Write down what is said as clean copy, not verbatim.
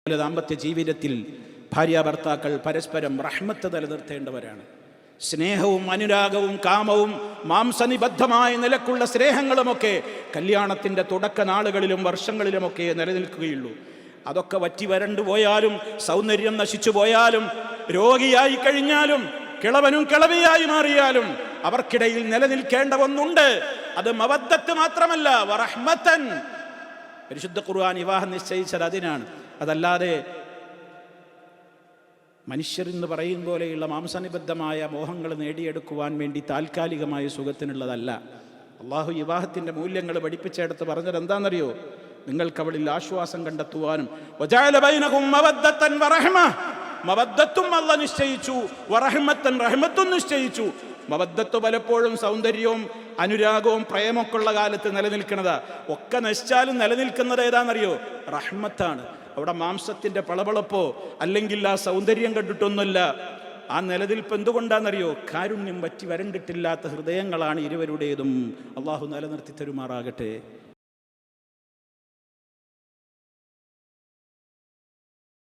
ദാമ്പത്യ ജീവിതത്തിൽ ഭാര്യാഭർത്താക്കൾ പരസ്പരം റഹ്മത്ത് നിലനിർത്തേണ്ടവരാണ്. സ്നേഹവും അനുരാഗവും കാമവും മാംസനിബദ്ധമായ നിലക്കുള്ള സ്നേഹങ്ങളുമൊക്കെ കല്യാണത്തിൻ്റെ തുടക്ക നാളുകളിലും വർഷങ്ങളിലുമൊക്കെ നിലനിൽക്കുകയുള്ളൂ. അതൊക്കെ വറ്റി വരണ്ടു പോയാലും, സൗന്ദര്യം നശിച്ചു പോയാലും, രോഗിയായി കഴിഞ്ഞാലും, കിളവനും കിളവിയായി മാറിയാലും അവർക്കിടയിൽ നിലനിൽക്കേണ്ട ഒന്നുണ്ട്. അത് മവദ്ദത്ത് മാത്രമല്ല, വറഹ്മത്തൻ. പരിശുദ്ധ ഖുർആൻ വിവാഹം നിശ്ചയിച്ചത് അതിനാണ്. അതല്ലാതെ മനുഷ്യരെന്ന് പറയും പോലെയുള്ള മാംസനിബദ്ധമായ മോഹങ്ങൾ നേടിയെടുക്കുവാൻ വേണ്ടി താൽക്കാലികമായ സുഖത്തിനുള്ളതല്ല. അള്ളാഹു വിവാഹത്തിൻ്റെ മൂല്യങ്ങൾ പഠിപ്പിച്ചെടുത്ത് പറഞ്ഞത് എന്താണെന്നറിയോ? നിങ്ങൾക്ക് അവളിൽ ആശ്വാസം കണ്ടെത്തുവാനും മവദ്ദത്തും അല്ലാഹു നിശ്ചയിച്ചു, വറഹ്മത്തൻ റഹ്മത്തും നിശ്ചയിച്ചു. മവദ്ദത്ത് പലപ്പോഴും സൗന്ദര്യവും അനുരാഗവും പ്രേമൊക്കെ ഉള്ള കാലത്ത് നിലനിൽക്കുന്നതാ. ഒക്കെ നശിച്ചാലും നിലനിൽക്കുന്നത് ഏതാണെന്നറിയോ? റഹ്മത്താണ്. അവിടെ മാംസത്തിൻ്റെ പളപളപ്പോ അല്ലെങ്കിൽ ആ സൗന്ദര്യം കണ്ടിട്ടൊന്നുമല്ല. ആ നിലനിൽപ്പ് എന്തുകൊണ്ടാണെന്നറിയോ? കാരുണ്യം വറ്റി വരണ്ടിട്ടില്ലാത്ത ഹൃദയങ്ങളാണ് ഇരുവരുടേതും. അള്ളാഹു നിലനിർത്തി തരുമാറാകട്ടെ.